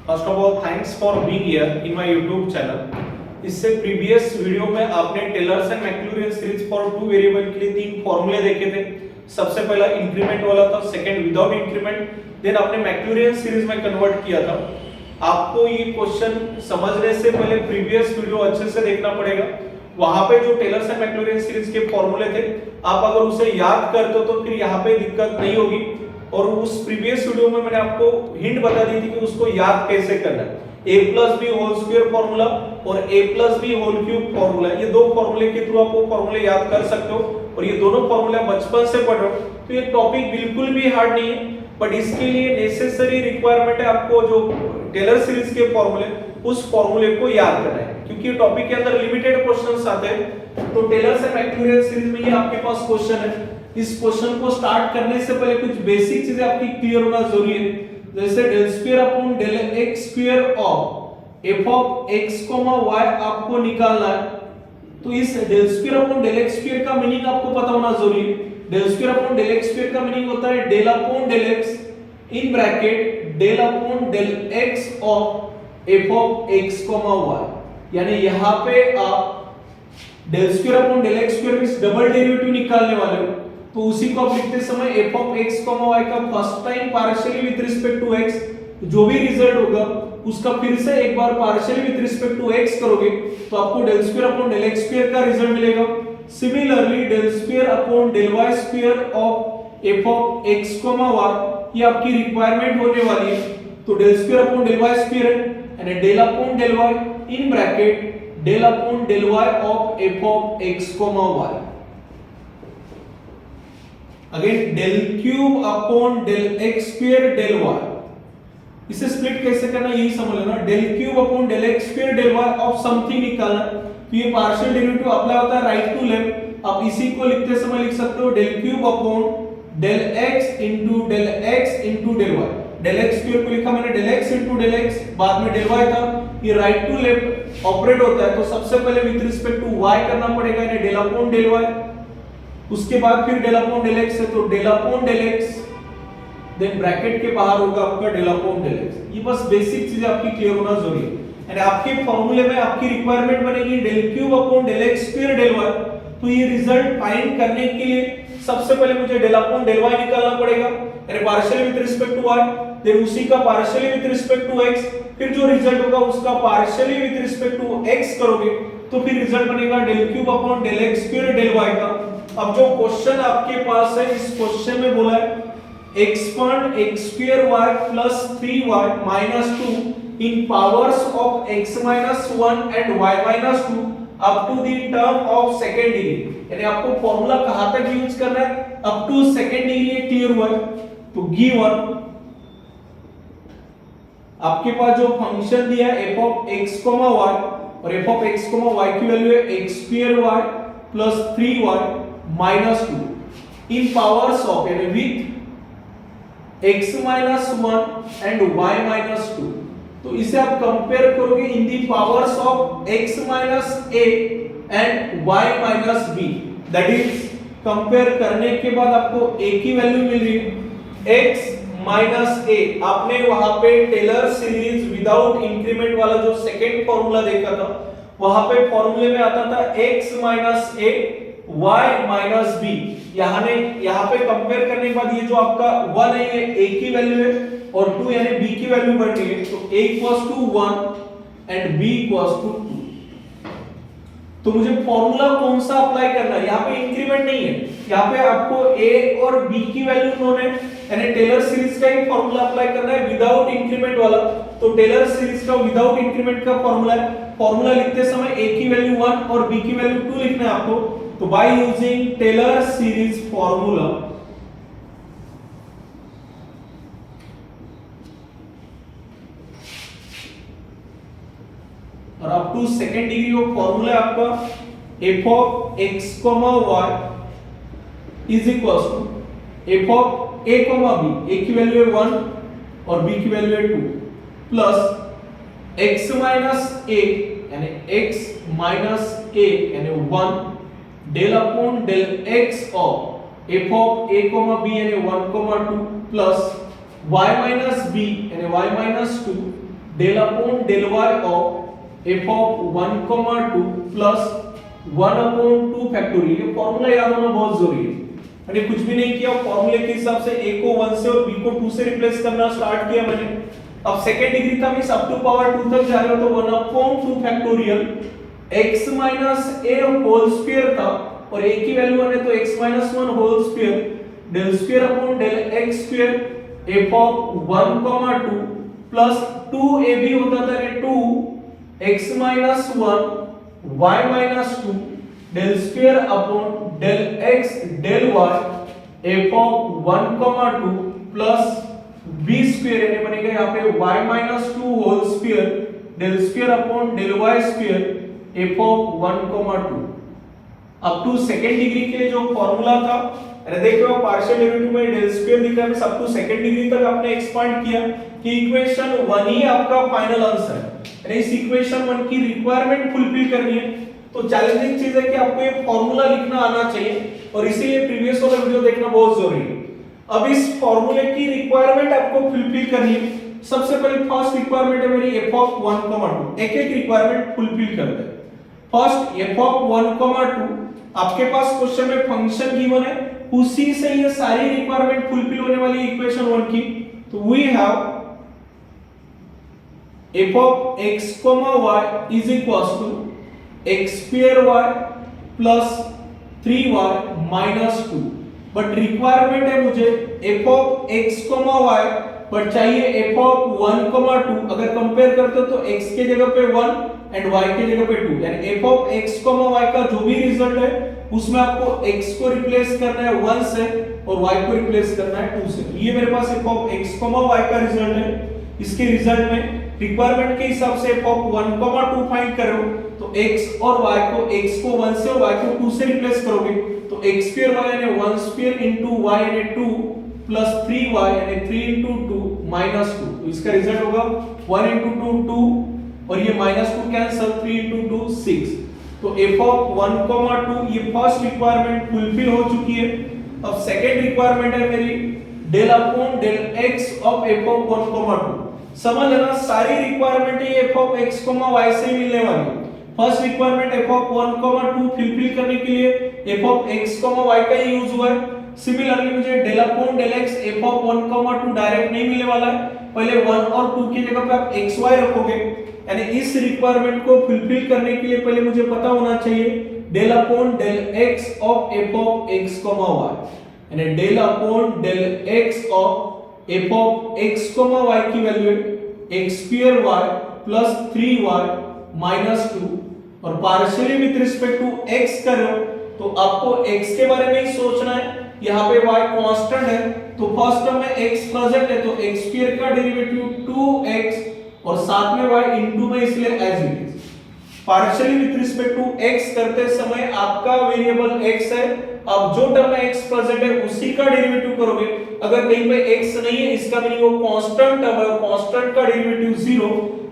First of all thanks for being here in my YouTube channel. इससे previous video में आपने Taylor's and Maclaurin series for two variable के लिए तीन फॉर्मूले देखे थे। सबसे पहला इंक्रीमेंट वाला था, सेकंड विदाउट इंक्रीमेंट, देन आपने मैक्लूरिन सीरीज में कन्वर्ट किया था। आपको ये क्वेश्चन समझने से पहले प्रीवियस वीडियो अच्छे से देखना पड़ेगा। वहां पे जो टेलर्स एंड मैक्लूरिन सीरीज के फॉर्मूले थे, आप अगर उसे याद करते हो तो फिर यहाँ पे दिक्कत नहीं होगी। और उस प्रीवियस वीडियो में मैंने आपको हिंट बता दी थी कि उसको याद कैसे करना है। a plus b whole square formula और a plus b whole cube formula, ये दो फॉर्मूले के थ्रू आप वो फॉर्मूले याद कर सकते हो। और ये दोनों फॉर्मूले बचपन से पढ़ रहे हो तो ये टॉपिक बिल्कुल भी हार्ड नहीं है, बट इसके लिए नेसेसरी रिक्वायरमेंट है आपको जो टेलर सीरीज के फॉर्मूले, उस फॉर्मूले को याद करना है, क्योंकि टॉपिक के अंदर लिमिटेड क्वेश्चंस आते हैं। तो टेलर से मैक्लूरिन सीरीज में ये आपके पास क्वेश्चन है। इस क्वेश्चन को स्टार्ट करने से पहले कुछ बेसिक चीजें आपकी क्लियर होना जरूरी है। जैसे del square upon del x square of f of x y आपको निकालना है। तो इस del square upon del x square का मीनिंग आपको पता होना जरूरी है। Del square upon del x square का मीनिंग होता है del upon del x in bracket del upon del x of f of x y, यानी यहां पे आप del square upon del x square में डबल डेरिवेटिव निकालने वाले हो। तो उसी को आप लिखते समय f ऑफ x, y का first time partially with respect to x, जो भी रिजल्ट होगा उसका फिर से एक बार partially with respect to x करोगे तो आपको del square upon del x square का रिजल्ट मिलेगा। Similarly del square upon del y square of f of x, y, ये आपकी रिक्वायरमेंट होने वाली है। तो del square upon del y square यानी del upon del y in bracket del upon del y of f of x, y। Again del cube upon del x square del y, इसे split कैसे करना यही समझ लेना। Del cube upon del x square del y of something निकालना। तो ये partial derivative apply होता है राइट टू लेफ्ट। आप इसी को लिखते समय लिख सकते हो del cube upon del x into del x into del y. Del x square को लिखा मैंने del x into del x, बाद में डेल वाई था। ये राइट टू लेफ्ट ऑपरेट होता है, तो सबसे पहले विद रिस्पेक्ट टू वाई करना पड़ेगा, यानी डेल अपॉन डेल वाई। उसके बाद फिर डेल अपॉन डेल एक्स है, तो del upon del x, then bracket के बाहर होगा आपका डेल अपॉन डेल एक्स। ये बस बेसिक चीजें आपकी क्लियर होना जरूरी है। यानी आपके फॉर्मूले में आपकी रिक्वायरमेंट बनेगी del cube upon del x square del y. तो ये रिजल्ट फाइंड करने के लिए सबसे पहले मुझे डेल अपॉन डेल वाई निकालना पड़ेगा, यानी partially with respect to y, then उसी का partially with respect to x, फिर जो रिजल्ट होगा उसका partially with respect to x करोगे तो फिर रिजल्ट बनेगा del cube upon del x square del y का। अब जो क्वेश्चन आपके पास है, इस क्वेश्चन में बोला है expand x square y plus 3y minus 2 in powers of x minus 1 and y minus 2 up to the term of second degree. यानी आपको फॉर्मूला कहां तक यूज करना है, अप टू सेकंड डिग्री। ये क्लियर हुआ है। तो गिवन आपके पास जो फंक्शन दिया है f ऑफ x, y, और f ऑफ x, y की वैल्यू है x square y plus 3y minus 2 in powers of, यानी with x minus 1 and y minus 2। तो इसे आप कंपेयर करोगे in the powers of x minus a and y minus b, that is compare करने के बाद आपको a की वैल्यू मिल रही है x माइनस a। आपने वहां पे टेलर सीरीज विदाउट इंक्रीमेंट वाला जो सेकंड फॉर्मूला देखा था, वहां पे फॉर्मूले में आता था x minus a y minus b। यहाँ पे कंपेयर करने के बाद ये जो आपका 1 है ये a की वैल्यू है और 2 यानी b की वैल्यू बढ़ रही है। तो a equals to 1 and b equals to 2। तो मुझे फॉर्मूला कौन सा अप्लाई करना है, यहाँ पे इंक्रीमेंट नहीं है, यहाँ पे आपको a और b की वैल्यू नोन है, यानी टेलर सीरीज का ही फॉर्मूला अप्लाई करना है विदाउट इंक्रीमेंट वाला। तो टेलर सीरीज का विदाउट इंक्रीमेंट का फॉर्मूला है, फॉर्मूला लिखते समय a की वैल्यू 1 और b की वैल्यू 2 लिखना है आपको। तो by using Taylor series formula, और up to second degree of formula आपका f of x, y is equals to f of a, b। a की वैल्यू है 1 और b की वैल्यू है 2 प्लस x माइनस a यानी x माइनस a यानी 1 del upon del x of f of a, b यानी 1, 2 plus y minus b यानी y minus 2 del upon del y of f of 1,2 plus 1/2 factorial. ये formula याद होना बहुत जरूरी है। मैंने कुछ भी नहीं किया, फॉर्मूले के हिसाब से a को 1 से और b को 2 से रिप्लेस करना स्टार्ट किया मैंने। अब सेकंड डिग्री था, मींस अप टू पावर 2 तक जा रहे हो, तो 1/2 factorial x - a whole square था और a की वैल्यू 1 है तो x - 1 whole square del square upon del x square f of 1,2 plus 2ab होता था ये 2 x - 1 y - 2 del square upon del x del y f of 1,2 plus b square यानी बनेगा यहाँ पे y - 2 whole square del square upon del y square f of 1,2। Up to second degree के लिए जो फॉर्मूला था, अरे देखो पार्शियल डेरिवेटिव में डेल स्क्वायर दिख रहा है, सब टू सेकंड डिग्री तक आपने एक्सपांड किया कि इक्वेशन 1 ही आपका फाइनल आंसर है। यानी इस इक्वेशन 1 की रिक्वायरमेंट फुलफिल करनी है तो चैलेंजिंग चीज है कि आपको ये फॉर्मूला लिखना आना चाहिए और इसीलिए प्रीवियस वाला वीडियो देखना बहुत जरूरी है। अब इस फॉर्मूले की रिक्वायरमेंट आपको फुलफिल करनी है। सबसे पहले फर्स्ट रिक्वायरमेंट है मेरी f ऑफ 1,2। एक एक रिक्वायरमेंट फुलफिल करते हैं। फर्स्ट f ऑफ 1,2, आपके पास क्वेश्चन में फंक्शन गिवन है, उसी से ये सारी रिक्वायरमेंट फुलफिल होने वाली इक्वेशन 1 की। तो we have f of x, y is equals to x square y plus 3y minus 2। But requirement है मुझे f of x, y, but चाहिए f ऑफ 1,2। अगर कंपेयर करते हो तो x के जगह पे 1 एंड y के जगह पे 2, यानी f ऑफ x, y का जो भी रिजल्ट है उसमें आपको x को रिप्लेस करना है 1 से और y को रिप्लेस करना है 2 से। ये मेरे पास f ऑफ x, y का रिजल्ट है। इसके रिजल्ट में रिक्वायरमेंट के हिसाब से f ऑफ 1,2 फाइंड करो तो x और y को, x को 1 से और y को 2 से रिप्लेस करोगे तो x स्क्वायर y यानी 1 स्क्वायर इनटू y यानी 2 प्लस 3y यानी 3 इनटू 2 माइनस 2। तो इसका रिजल्ट होगा 1 इनटू 2 2 और ये माइनस 2 कैंसिल, 3 इनटू 2 6। तो f ऑफ 1,2 ये फर्स्ट रिक्वायरमेंट फुलफिल हो चुकी है। अब सेकंड रिक्वायरमेंट है मेरी del upon del x of f of 1,2। समझ लेना सारी रिक्वायरमेंट है f ऑफ x, y से मिलने वाली। First requirement f of 1,2 fulfil करने के लिए f ऑफ x, y का ही यूज हुआ है। सिमिलरली मुझे del upon del x f of 1,2 direct नहीं मिलने वाला है, पहले 1 और 2 की जगह पे आप xy रखोगे। यानी इस रिक्वायरमेंट को फुलफिल करने के लिए पहले मुझे पता होना चाहिए del upon del x of f of x, y, यानी del upon del x of f of x, y की वैल्यू है x square y plus 3y minus 2 और partially with respect to x करो तो आपको x के बारे में ही सोचना है। यहाँ पे y कांस्टेंट है तो फर्स्ट टर्म में x प्रेजेंट है तो x स्क्वायर का डेरिवेटिव 2x और साथ में y इनटू में, इसलिए as it is. Partially with respect to x करते समय आपका वेरिएबल x है, अब जो टर्म में x प्रेजेंट है उसी का डेरिवेटिव करोगे। अगर कहीं पे x नहीं है इसका मीनिंग वो कांस्टेंट टर्म है और कांस्टेंट का डेरिवेटिव 0।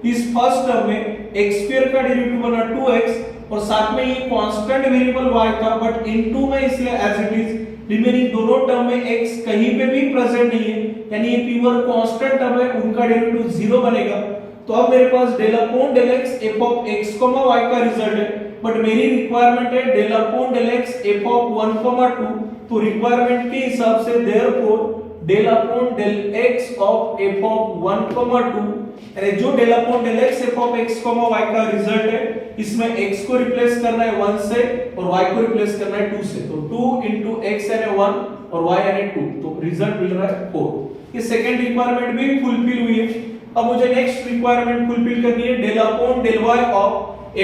इस फर्स्ट टर्म में x स्क्वायर का डेरिवेटिव बना 2x और साथ में ये कांस्टेंट वेरिएबल y था बट इनटू में, इसलिए एज इट इज। रिमेनिंग दोनों टर्म में x कहीं पे भी प्रेजेंट नहीं है यानी ये प्योर कांस्टेंट टर्म है, उनका डेरिवेटिव 0 बनेगा। तो अब मेरे पास del upon del x f of x, y का रिजल्ट है बट मेरी रिक्वायरमेंट है del upon del x f of 1,2। तो रिक्वायरमेंट के हिसाब से therefore del upon del x of f of 1,2 यानी जो del upon del x f of x, y का रिजल्ट है इसमें x को रिप्लेस करना है 1 से और y को रिप्लेस करना है 2 से। तो 2 इनटू x यानी 1 और y यानी 2, तो रिजल्ट मिल रहा है 4। ये सेकंड रिक्वायरमेंट भी फुलफिल हुई है। अब मुझे नेक्स्ट रिक्वायरमेंट फुलफिल करनी है del upon del y of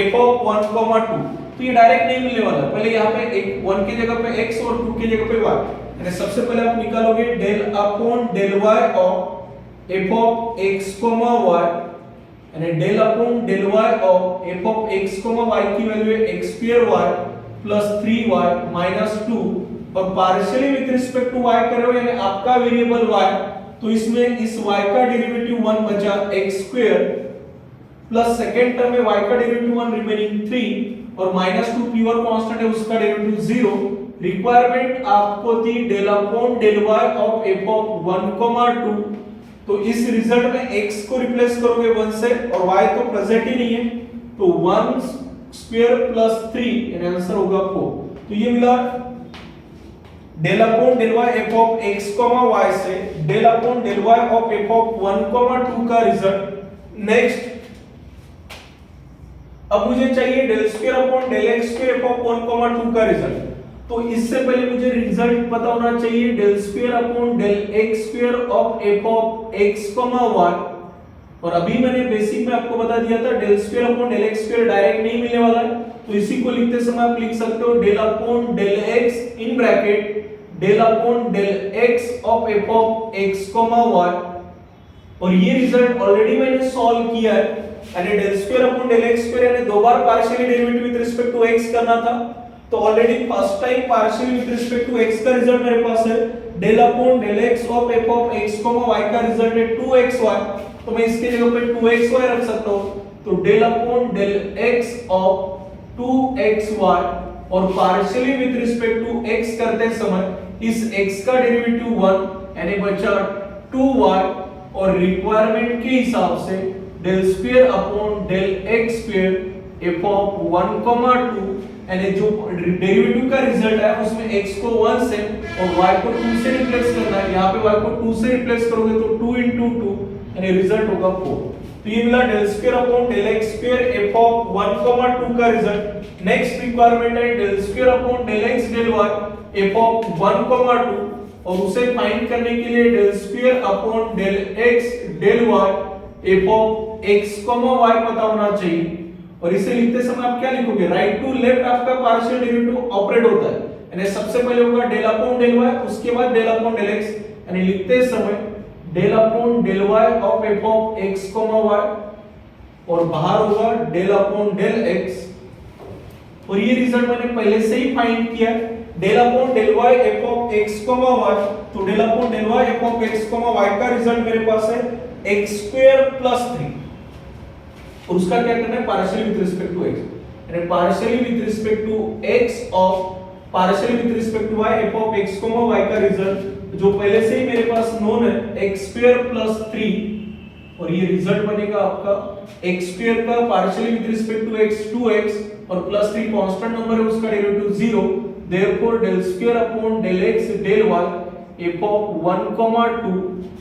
f of 1,2। तो ये डायरेक्ट नहीं मिलने वाला, पहले यहाँ पे एक 1 की जगह पे x और 2 की जगह पे y, यानी सबसे पहले आप निकालोगे del upon del y of f of x, y, यानी del upon del y of f of x, y की वैल्यू है x square y plus 3y minus 2 और partially with respect to y करो यानी आपका वेरिएबल y, तो इसमें इस y का डेरिवेटिव 1 बचा x square plus second term में y का डेरिवेटिव 1 रिमेनिंग 3 और माइनस 2 प्योर कांस्टेंट है उसका डेरिवेटिव 0। रिक्वायरमेंट आपको थी del upon del y of f of 1,2 तो इस रिजल्ट में x को रिप्लेस करोगे 1 से और y तो प्रेजेंट ही नहीं है, तो 1 स्क्वायर प्लस 3 यानी आंसर होगा 4। तो ये मिला del upon del y f of x, y से del upon del y of f of 1, 2 का रिजल्ट। नेक्स्ट अब मुझे चाहिए del square upon del x square f of 1, 2 का रिजल्ट। तो इससे पहले मुझे रिजल्ट पता होना चाहिए del square upon del x square of f of x, y। और अभी मैंने बेसिक में आपको बता दिया था del square upon del x square direct नहीं मिलने वाला है, तो इसी को लिखते समय आप लिख सकते हो del upon del x in bracket del upon del x of f of x, y। और ये रिजल्ट ऑलरेडी मैंने सॉल्व किया है, यानी del square upon del x square यानी दो बार partially derivative with respect to x करना था, तो already first time partially with respect to x का रिजल्ट मेरे पास है del upon del x of f of x, y का रिजल्ट है 2xy, तो मैं इसके जगह पे 2xy रख सकता हूं। तो del upon del x of 2xy और partially with respect to x करते समय इस x का डेरिवेटिव 1 यानी बचा 2y और रिक्वायरमेंट के हिसाब से del square upon del x square f of 1, 2 यानी जो डेरिवेटिव का रिजल्ट है उसमें x को 1 से और y को 2 से रिप्लेस करना है। यहाँ पे y को 2 से रिप्लेस करोगे तो 2 into 2 यानी रिजल्ट होगा 4। तो ये मिला del square upon del x square f of 1, 2 का रिजल्ट। नेक्स्ट रिक्वायरमेंट है del square upon del x del y f of 1, 2 और उसे फाइंड करने के लिए del square upon del x del y f of x, y पता होना चाहिए। और इसे लिखते समय आप क्या लिखोगे, राइट टू लेफ्ट आपका पार्शियल डेरिवेटिव ऑपरेट होता है, यानी सबसे पहले होगा डेल अपॉन डेल y, उसके बाद डेल अपॉन डेल x, यानी लिखते समय del upon del y of f of x, y और बाहर होगा डेल अपॉन डेल x। और ये रिजल्ट मैंने पहले से ही फाइंड किया है, del upon del y f of x, y। तो del upon del y f of x, y का रिजल्ट मेरे पास है x स्क्वायर प्लस 3 और उसका क्या करना है partially with respect to x, यानी partially with respect to x of partially with respect to y f of x, y का रिजल्ट जो पहले से ही मेरे पास नोन है x स्क्वायर प्लस 3 और ये रिजल्ट बनेगा आपका x स्क्वायर का partially with respect to x 2x और प्लस 3 कांस्टेंट नंबर है उसका derivative 0, therefore del square upon del x del y f of 1, 2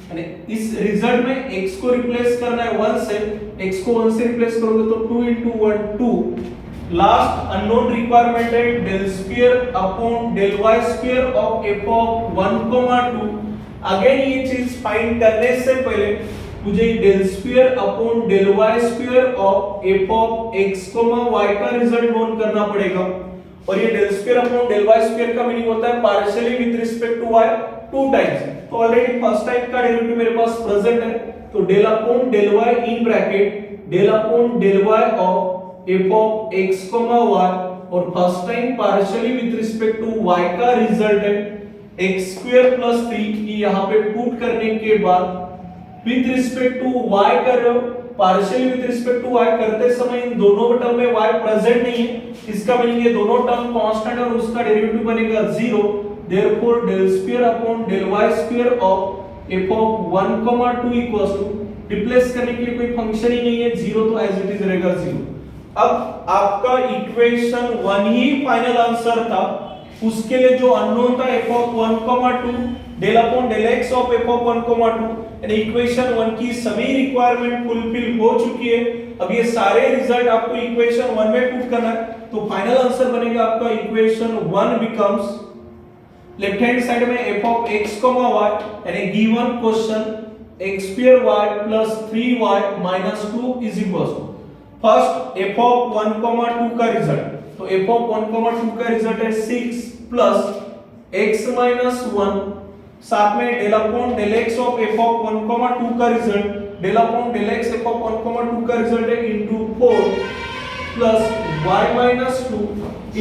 यानी इस रिजल्ट में x को रिप्लेस करना है 1 से, x को 1 से रिप्लेस करोगे तो 2 into 1 2। लास्ट अननोन रिक्वायरमेंट है del square upon del y square of f of 1, 2। Again ये चीज फाइंड करने से पहले मुझे del square upon del y square of f of x, y का रिजल्ट नोन करना पड़ेगा। और ये del square upon del y square का मीनिंग होता है partially with respect to y 2 times, तो ऑलरेडी फर्स्ट टाइम का डेरिवेटिव मेरे पास प्रेजेंट है, तो del upon del y in bracket del upon del y of f of x, y और first time partially with respect to y का result है x square plus 3। यहां पे put करने के बाद विद रिस्पेक्ट टू y कर रहे हो, partially with respect to y करते समय इन दोनों टर्म में y प्रेजेंट नहीं है, इसका मीनिंग ये दोनों टर्म कांस्टेंट और उसका डेरिवेटिव बनेगा 0, therefore del square upon del y square of f of 1, 2 equals to replace करने के लिए कोई फंक्शन ही नहीं है 0, तो एज इट इज रहेगा 0। अब आपका इक्वेशन 1 ही फाइनल आंसर था, उसके लिए जो अननोन था f of 1, 2 del upon del x of f of 1, 2 यानी इक्वेशन 1 की सभी रिक्वायरमेंट फुलफिल हो चुकी है। अब ये सारे रिजल्ट आपको इक्वेशन 1 में पुट करना है, तो फाइनल आंसर बनेगा आपका equation 1 becomes left hand side में f of x, y यानी given question x square y plus 3y minus 2 is equals to first f of 1, 2 का रिजल्ट, तो f of 1, 2 का रिजल्ट है 6 plus x minus 1 साथ में del upon del x of f of 1, 2 का result, del upon del x f of 1, 2 का result है into 4 plus y minus 2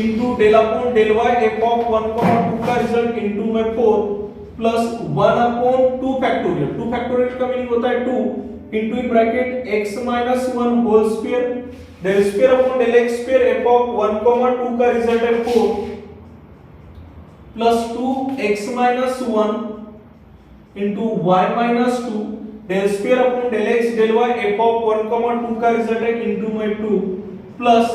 into del upon del y f of 1, 2 का result into में 4 plus 1 upon 2 factorial, 2 factorial का meaning होता है 2 into in bracket x minus 1 whole square, del square upon del x square f of 1, 2 का result है 4 plus 2 x minus 1 into y minus 2 del square upon del X del Y F of 1, 2 का result है into में 2 plus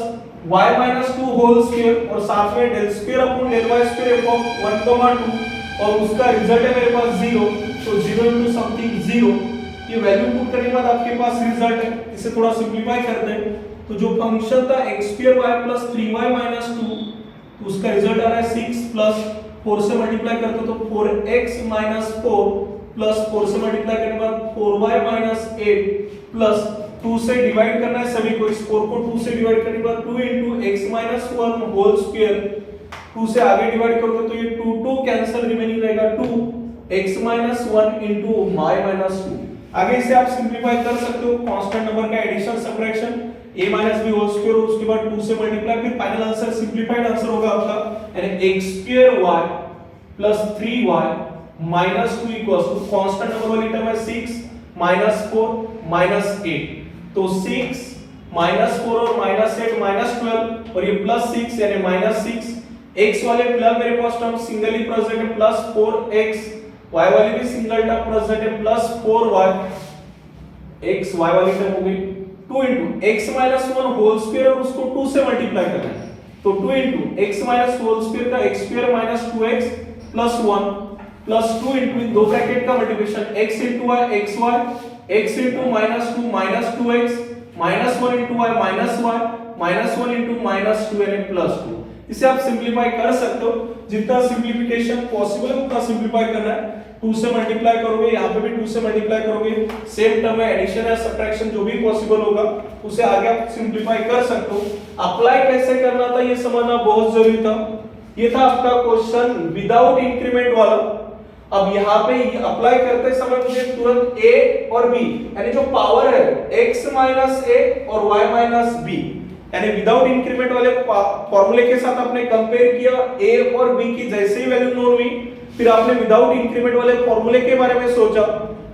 y minus 2 whole square और साथ में del square upon del Y square F of 1, 2 और उसका result है मेरे पास 0, तो 0 इनटू समथिंग 0। ये वैल्यू पुट करने के बाद आपके पास रिजल्ट है। इसे थोड़ा सिंपलीफाई करते हैं तो जो फंक्शन था x square y plus 3y minus 2, तो उसका रिजल्ट आ रहा है 6 प्लस 4 से मल्टीप्लाई करते तो 4x माइनस 4 प्लस 4 से मल्टीप्लाई करने के बाद 4y माइनस 8 प्लस 2 से डिवाइड करना है सभी को, इस 4 को 2 से डिवाइड करने के बाद 2 into x minus 1 whole square, 2 से आगे डिवाइड करोगे तो ये 2 कैंसिल, रिमेनिंग रहेगा 2 x minus 1 into y minus 2। आगे इसे आप सिंपलीफाई कर सकते हो, कांस्टेंट नंबर का addition subtraction a minus b whole square, उसके बाद 2 से मल्टीप्लाई, फिर फाइनल आंसर सिंपलीफाइड आंसर होगा आपका यानी x square y plus 3y minus 2 equals to constant number वाली टर्म है 6 माइनस 4 माइनस 8, तो 6 माइनस 4 और माइनस 8 माइनस 12 और ये प्लस 6 यानी माइनस 6, x वाले फिलहाल मेरे पास टर्म सिंगल ही प्रेजेंट है प्लस 4x, y वाली भी सिंगल टर्म प्रेजेंट है प्लस 4y, x y वाली टर्म हो गई 2 into x minus 1 whole square और उसको 2 से मल्टीप्लाई करना है, तो 2 into x minus whole square का x square minus 2x plus 1 plus 2 into इन दो ब्रैकेट का multiplication x into y xy, x into minus 2 minus 2x minus 1 into y minus y minus 1 into minus 2 यानी plus 2। इसे आप simplify कर सकते हो, जितना सिंपलीफिकेशन पॉसिबल है उतना सिंपलीफाई करना है। 2 से मल्टीप्लाई करोगे, यहाँ पे भी 2 से मल्टीप्लाई करोगे, सेम टर्म है एडिशन या सब्ट्रैक्शन जो भी पॉसिबल होगा उसे आगे आप सिंपलीफाई कर सकते हो। अप्लाई कैसे करना था ये समझना बहुत जरूरी था। ये था आपका क्वेश्चन विदाउट इंक्रीमेंट वाला। अब यहाँ पे अप्लाई करते समय मुझे तुरंत a और b यानी जो पावर है x माइनस a और y माइनस b यानी विदाउट इंक्रीमेंट वाले फॉर्मूले के साथ आपने कंपेयर किया, a और b की जैसे ही वैल्यू नोन हुई फिर आपने विदाउट इंक्रीमेंट वाले फॉर्मूले के बारे में सोचा,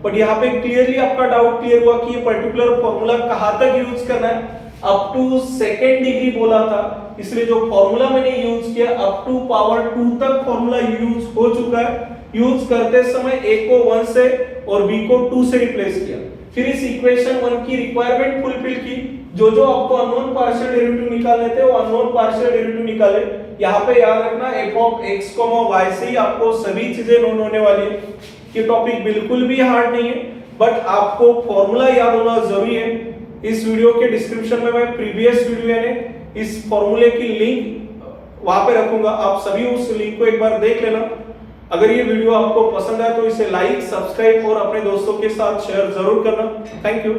बट यहाँ पे क्लियरली आपका डाउट क्लियर हुआ कि ये पर्टिकुलर फॉर्मूला कहाँ तक यूज करना है, अप टू सेकेंड डिग्री बोला था, इसलिए जो फॉर्मूला मैंने यूज किया अप टू पावर 2 तक फॉर्मूला यूज हो चुका है। यूज करते समय a को 1 से और b को 2 से रिप्लेस किया, फिर इस इक्वेशन 1 की रिक्वायरमेंट फुलफिल की, जो आपको अननोन पार्शियल डेरिवेटिव निकालने थे वो अननोन पार्शियल डेरिवेटिव निकाले। यहाँ पे याद रखना f ऑफ x, y से ही आपको सभी चीजें नोन होने वाली है। ये टॉपिक बिल्कुल भी हार्ड नहीं है, बट आपको फॉर्मूला याद होना जरूरी है। इस वीडियो के डिस्क्रिप्शन में मैं प्रीवियस वीडियो यानी इस फॉर्मूले की लिंक वहां पे रखूंगा, आप सभी उस लिंक को एक बार देख लेना। अगर ये वीडियो आपको पसंद आए तो इसे लाइक, सब्सक्राइब और अपने दोस्तों के साथ शेयर जरूर करना। Thank you.